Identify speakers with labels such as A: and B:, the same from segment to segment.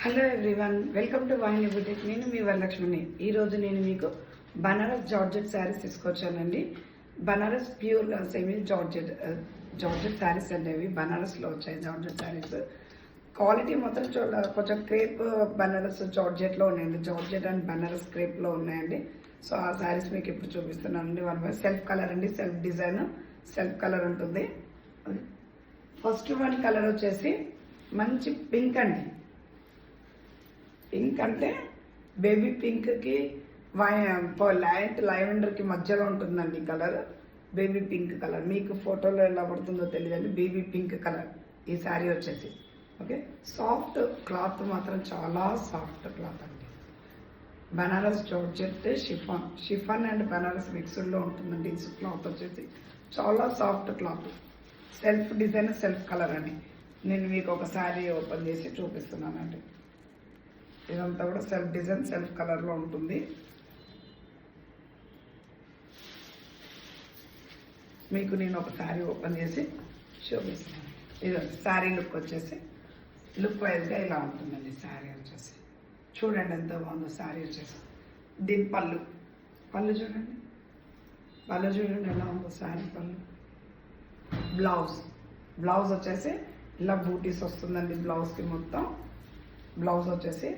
A: Hello everyone, welcome to Vahini boutique. నేను మీ వరలక్ష్మిని. ఈరోజు నేను మీకు బనారస్ జార్జెట్ శారీస్ తీసుకొచ్చానండి. Banaras pure semi georgette saris అండి. అవి బనారస్లో వచ్చాయి జార్జెట్ శారీస్. క్వాలిటీ మాత్రం కొంచెం క్రేప్ బనారస్ జార్జెట్లో ఉన్నాయండి. జార్జెట్ అండ్ బనారస్ క్రేప్లో ఉన్నాయండి. సో ఆ శారీస్ మీకు ఇప్పుడు చూపిస్తున్నానండి. వన్ బై సెల్ఫ్ కలర్ అండి, సెల్ఫ్ డిజైన్, సెల్ఫ్ కలర్ ఉంటుంది. ఫస్ట్ వన్ కలర్ వచ్చేసి మంచి పింక్ అండి. పింక్ అంటే బేబీ పింక్కి లైట్ లైవెండర్కి మధ్యలో ఉంటుందండి కలర్. బేబీ పింక్ కలర్ మీకు ఫోటోలో ఎలా పడుతుందో తెలియదండి. బేబీ పింక్ కలర్ ఈ శారీ వచ్చేసి. ఓకే, సాఫ్ట్ క్లాత్ మాత్రం చాలా సాఫ్ట్ క్లాత్ అండి. Banaras georgette chiffon and Banaras మిక్స్డ్లో ఉంటుందండి. ఈ క్లాత్ వచ్చేసి చాలా soft cloth. Self design, self colour అండి. నేను మీకు ఒక శారీ ఓపెన్ చేసి చూపిస్తున్నానండి. ఇదంతా కూడా సెల్ఫ్ డిజైన్, సెల్ఫ్ కలర్లో ఉంటుంది. మీకు నేను ఒక శారీ ఓపెన్ చేసి చూపిస్తాను. ఇది శారీ లుక్ వచ్చేసి లుక్ వైజ్గా ఇలా ఉంటుందండి. శారీ వచ్చేసి చూడండి ఎంత బాగుందో శారీ వచ్చేసి. దీని పళ్ళు చూడండి, ఎలా ఉందో శారీ పళ్ళు. బ్లౌజ్ వచ్చేసి ఇలా బూటీస్ వస్తుందండి. బ్లౌజ్కి మొత్తం బ్లౌజ్ వచ్చేసి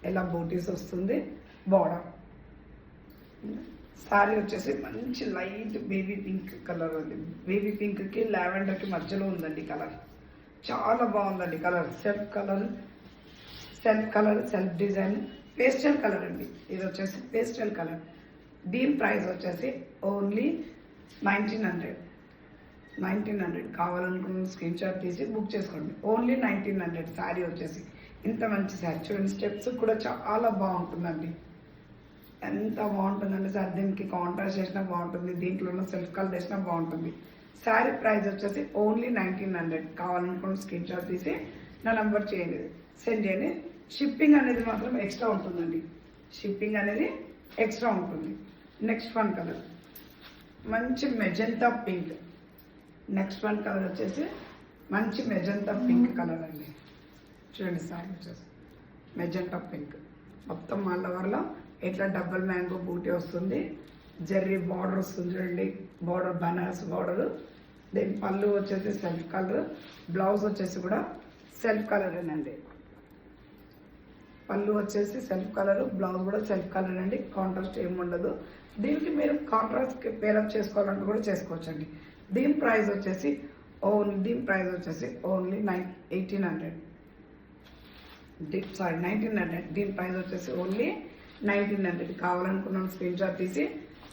A: ఇలా బూటీస్ వస్తుంది. బార్డర్ శారీ వచ్చేసి మంచి లైట్ బేబీ పింక్ కలర్ అండి. బేబీ పింక్కి లావెండర్కి మధ్యలో ఉందండి కలర్. చాలా బాగుందండి colour. Self colour, self design, pastel colour అండి. ఇది వచ్చేసి పేస్టల్ కలర్. దీని ప్రైస్ వచ్చేసి ఓన్లీ 1900 కావాలనుకున్న స్క్రీన్ షాట్ తీసి బుక్ చేసుకోండి. ఓన్లీ 1900 శారీ వచ్చేసి. ఇంత మంచి శారీ చూడండి. స్టెప్స్ కూడా చాలా బాగుంటుందండి. ఎంత బాగుంటుందండి సార్. దీనికి కాంట్రాస్ట్ చేసినా బాగుంటుంది, దీంట్లో సెల్ఫ్ కలర్ వేసినా బాగుంటుంది. శారీ ప్రైస్ వచ్చేసి ఓన్లీ 1900. కావాలనుకున్న స్క్రీన్ షాట్ తీసి నా నెంబర్ సెండ్ చేయండి. షిప్పింగ్ అనేది మాత్రం ఎక్స్ట్రా ఉంటుందండి. నెక్స్ట్ వన్ కలర్ మంచి magenta pink. Next one colour వచ్చేసి మంచి మెజెంతా పింక్ కలర్ అండి. చూడండి శారీ వచ్చేసి మెజెంటా పింక్. మొత్తం మళ్ళీ వల్ల ఇట్లా డబుల్ మ్యాంగో బూటీ వస్తుంది. జర్రీ బార్డర్ వస్తుంది చూడండి. Border Banaras border. దీని పళ్ళు వచ్చేసి సెల్ఫ్ కలర్. బ్లౌజ్ వచ్చేసి కూడా సెల్ఫ్ కలరేనండి. పళ్ళు వచ్చేసి సెల్ఫ్ కలర్, బ్లౌజ్ కూడా సెల్ఫ్ కలర్ అండి. కాంట్రాస్ట్ ఏమి ఉండదు. దీనికి మీరు కాంట్రాస్ట్ పేరప్ చేసుకోవాలంటే కూడా చేసుకోవచ్చండి. దీని ప్రైస్ వచ్చేసి ఓన్లీ 1900. దీని ప్రైస్ వచ్చేసి ఓన్లీ 1900. కావాలనుకున్న స్క్రీన్ షాట్ తీసి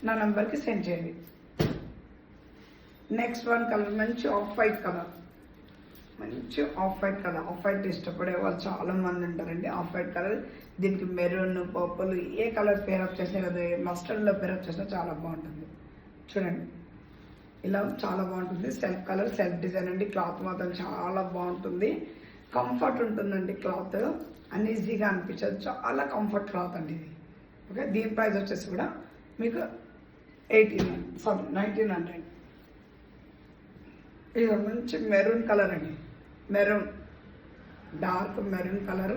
A: నా నెంబర్కి సెండ్ చేయండి. నెక్స్ట్ వన్ కలర్ మంచి off white colour. Off white ఇష్టపడే వాళ్ళు చాలా మంది ఉంటారండి. Off white colour. దీనికి మెరూన్, పర్పుల్ ఏ కలర్ పేరప్ చేసినా కదా, మస్టర్డ్లో పేరప్ చేసినా చాలా బాగుంటుంది. చూడండి ఇలా చాలా బాగుంటుంది. సెల్ఫ్ కలర్, సెల్ఫ్ డిజైన్ అండి. క్లాత్ మాత్రం చాలా బాగుంటుంది. కంఫర్ట్ ఉంటుందండి. క్లాత్ అన్ఈజీగా అనిపించదు. చాలా కంఫర్ట్ క్లాత్ అండి ఇది. ఓకే, దీని ప్రైస్ వచ్చేసి కూడా మీకు 1900. ఇది మంచి మెరూన్ కలర్ అండి. డార్క్ మెరూన్ కలర్,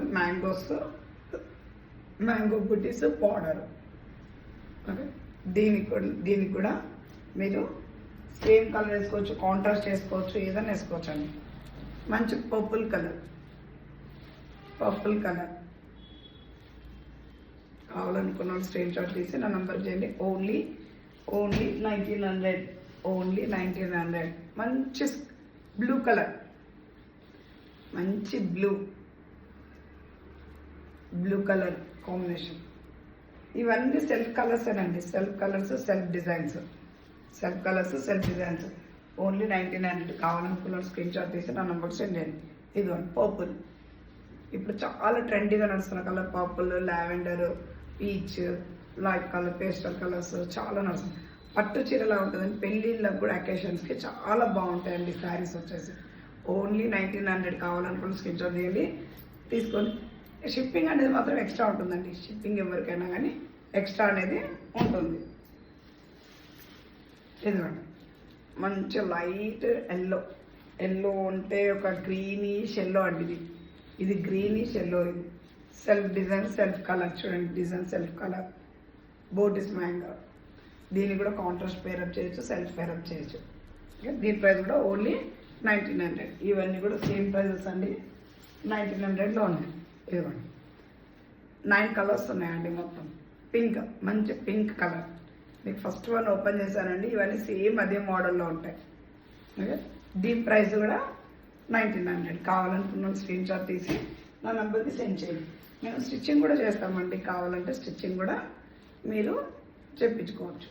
A: మ్యాంగో బుటీస్ బార్డర్. ఓకే, దీనికి కూడా మీరు సేమ్ కలర్ వేసుకోవచ్చు, కాంట్రాస్ట్ వేసుకోవచ్చు, ఏదైనా వేసుకోవచ్చు అండి. మంచి పర్పుల్ కలర్. కావాలనుకున్న స్క్రీన్ షాట్ తీసి నా నెంబర్ చేయండి. ఓన్లీ 1900. మంచి బ్లూ కలర్, మంచి బ్లూ కలర్ కాంబినేషన్. ఇవన్నీ సెల్ఫ్ కలర్సేనండి. Self designs. ఓన్లీ 1900. కావాలనుకున్న స్క్రీన్ షాట్ తీసి నా నెంబర్ సెండ్ చేయండి. ఇదిగోండి పర్పుల్. ఇప్పుడు చాలా ట్రెండీగా నడుస్తున్న colour purple, lavender, peach, light colour, pastel colours చాలా నడుస్తుంది. పట్టు చీరలా ఉంటుందండి. పెళ్ళిళ్ళకు కూడా అకేషన్స్కి చాలా బాగుంటాయండి శారీస్ వచ్చేసి. ఓన్లీ 1900. కావాలనుకున్న స్క్రీన్ షాట్ తీయండి, తీసుకొని. షిప్పింగ్ అనేది మాత్రం ఎక్స్ట్రా ఉంటుందండి. షిప్పింగ్ ఎవరికైనా కానీ ఎక్స్ట్రా అనేది ఉంటుంది. ఇదిగోండి మంచి లైట్ ఎల్లో అంటే ఒక గ్రీనిష్ ఎల్లో అండి. ఇది గ్రీనిష్ ఎల్లో. ఇది సెల్ఫ్ డిజైన్ సెల్ఫ్ కలర్ చూడండి, డిజైన్ సెల్ఫ్ కలర్, బోటిస్ మ్యాంగో. దీన్ని కూడా కాంట్రాస్ట్ పేరప్ చేయొచ్చు, సెల్ఫ్ పేరప్ చేయొచ్చు. ఓకే, దీని ప్రైస్ కూడా ఓన్లీ 1900. ఇవన్నీ కూడా సేమ్ ప్రైజెస్ అండి, 1900లో ఉన్నాయి. ఇదిగోండి 9 కలర్స్ ఉన్నాయండి మొత్తం. పింక్, మంచి పింక్ కలర్. మీకు ఫస్ట్ వన్ ఓపెన్ చేశానండి, ఇవన్నీ సేమ్ అదే మోడల్లో ఉంటాయి. ఓకే, దీని ప్రైస్ కూడా 1900. కావాలనుకున్న స్క్రీన్ షాట్ తీసి నా నెంబర్కి సెండ్ చేయండి. మేము స్టిచ్చింగ్ కూడా చేస్తామండి, కావాలంటే స్టిచ్చింగ్ కూడా మీరు చెప్పించుకోవచ్చు.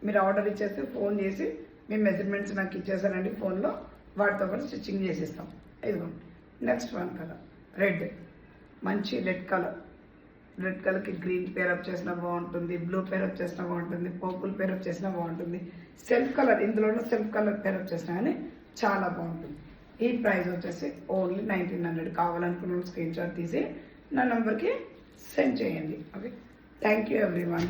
A: మీరు ఆర్డర్ ఇచ్చేసి ఫోన్ చేసి మీ మెజర్మెంట్స్ నాకు ఇచ్చేసానండి ఫోన్లో, వాటితో పాటు స్టిచ్చింగ్ చేసిస్తాం. ఇదిగోండి నెక్స్ట్ వన్ కలర్ రెడ్, మంచి రెడ్ కలర్. రెడ్ కలర్కి గ్రీన్ పేరప్ చేసినా బాగుంటుంది, బ్లూ పేరప్ చేసినా బాగుంటుంది, పర్పుల్ పేరప్ చేసినా బాగుంటుంది. సెల్ఫ్ కలర్, ఇందులోనే సెల్ఫ్ కలర్ పేరప్ చేసినా కానీ చాలా బాగుంటుంది. ఈ ప్రైస్ వచ్చేసి ఓన్లీ 1900. కావాలనుకున్న స్క్రీన్ షాట్ తీసి నా నెంబర్కి సెండ్ చేయండి. Okay, thank you everyone.